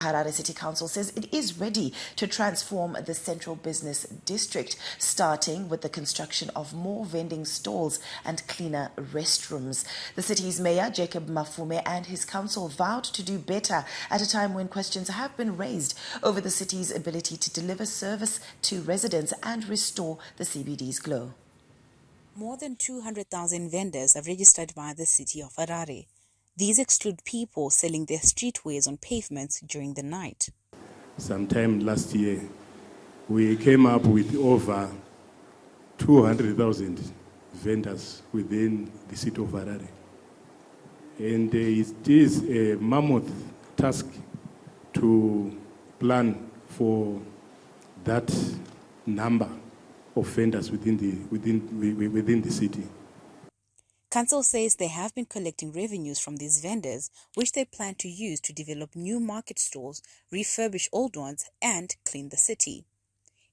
Harare City Council says it is ready to transform the central business district, starting with the construction of more vending stalls and cleaner restrooms. The city's mayor, Jacob Mafume, and his council vowed to do better at a time when questions have been raised over the city's ability to deliver service to residents and restore the CBD's glow. More than 200,000 vendors are registered by the city of Harare. These exclude people selling their streetwares on pavements during the night. Sometime last year, we came up with over 200,000 vendors within the city of Harare. And it is a mammoth task to plan for that number of vendors within the city. Council says they have been collecting revenues from these vendors, which they plan to use to develop new market stalls, refurbish old ones, and clean the city.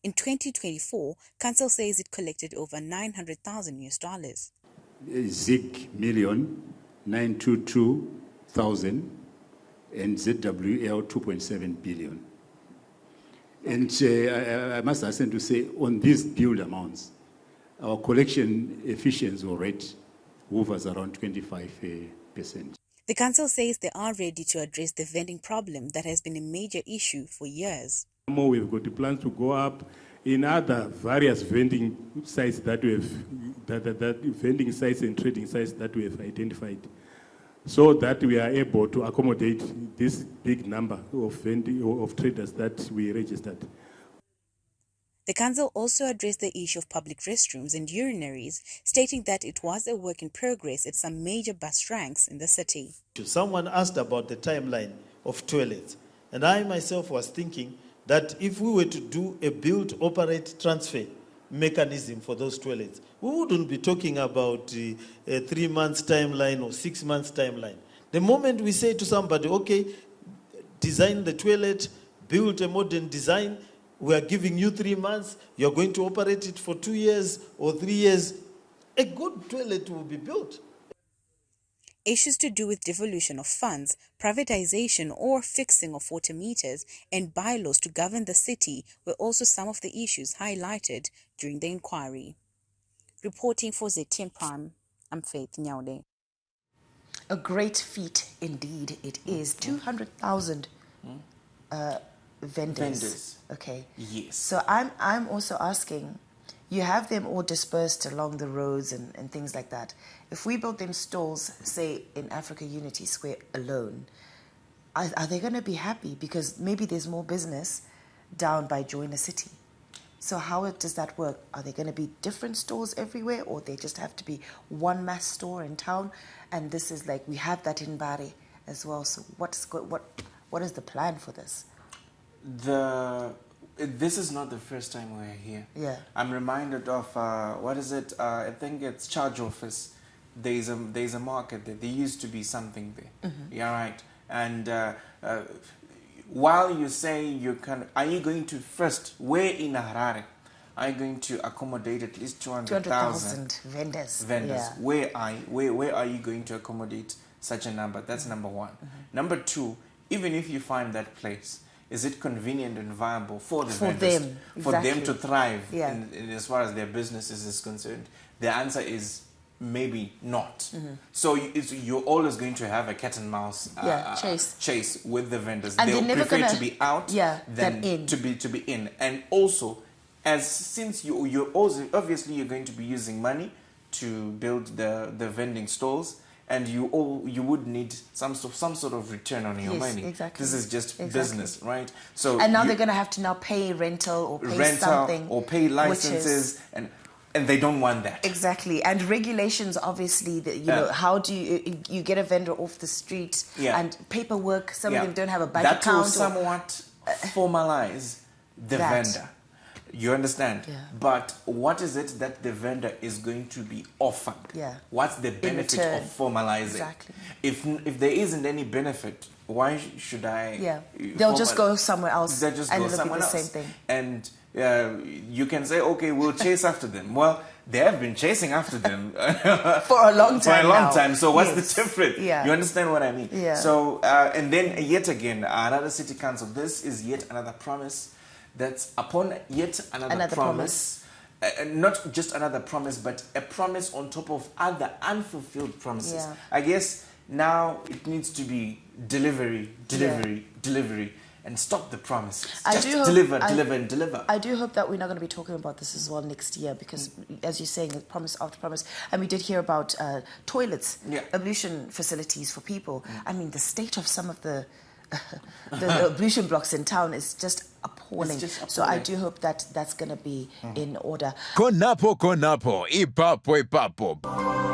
In 2024, Council says it collected over $900,000. ZIG $1,922,000 and ZWL 2.7 billion. And I must hasten to say, on these billed amounts, our collection efficiency rate hovers around 25%. The council says they are ready to address the vending problem that has been a major issue for years. We've got the plans to go up in other various vending sites that we have, that vending sites and trading sites that we have identified, so that we are able to accommodate this big number of traders that we registered. The council also addressed the issue of public restrooms and urinaries, stating that it was a work in progress at some major bus ranks in the city. Someone asked about the timeline of toilets, and I myself was thinking that if we were to do a build, operate, transfer mechanism for those toilets, we wouldn't be talking about a 3 months timeline or 6 months timeline. The moment we say to somebody, okay, design the toilet, build a modern design, we are giving you 3 months, you're going to operate it for 2 years or 3 years, a good toilet will be built. Issues to do with devolution of funds, privatization or fixing of water meters, and bylaws to govern the city were also some of the issues highlighted during the inquiry. Reporting for ZTN Prime, I'm Faith Nyaude. A great feat indeed it is. 200,000 vendors. Okay. Yes. So I'm also asking, you have them all dispersed along the roads and things like that. If we build them stalls, say in Africa Unity Square alone, are they going to be happy? Because maybe there's more business down by Joiner City. So how does that work? Are there going to be different stores everywhere, or they just have to be one mass store in town? And this is like, we have that in Bari as well. So what is the plan for this? This is not the first time we're here. Yeah. I'm reminded of what is it? I think it's Charge Office. There's a market there. There used to be something there. Mm-hmm. Yeah, right. And while you say are you going to first, where in Harare are you going to accommodate at least 200,000 vendors? Yeah. Where are you going to accommodate such a number? That's number one. Mm-hmm. Number two, even if you find that place, is it convenient and viable for the vendors, for them to thrive in as far as their businesses is concerned? The answer is maybe not. Mm-hmm. So you're always going to have a cat and mouse chase with the vendors. And they'll prefer to be out than in. to be in. And also, since you're also obviously you're going to be using money to build the vending stalls, and you would need some sort of return on your money. Exactly. This is just business, right? So and now they're going to have to now pay rental or pay something or pay licenses, and they don't want that. Exactly. And regulations, obviously, that you know, how do you get a vendor off the street and paperwork? Some of them don't have a bank account. That will somewhat formalize the vendor. You understand? Yeah. But what is it that the vendor is going to be offered? Yeah. What's the benefit of formalizing? Exactly. If there isn't any benefit why should I? Yeah, they'll just go somewhere else They'll just and go it'll be somewhere the else. same thing. And you can say, okay, we'll chase after them. Well, they have been chasing after them For a long time. For a long now. time. So what's Yes. the difference? Yeah. You understand what I mean? Yeah. So and then yet again, another city council. This is yet another promise. That's upon yet another promise. Not just another promise, but a promise on top of other unfulfilled promises. Yeah. I guess now it needs to be delivery, and stop the promises. Just deliver. I do hope that we're not going to be talking about this as well next year because, as you're saying, promise after promise. And we did hear about toilets, ablution facilities for people. I mean, the state of some of the ablution blocks in town is just appalling. So I do hope that that's going to be in order. Konapo, ipapo.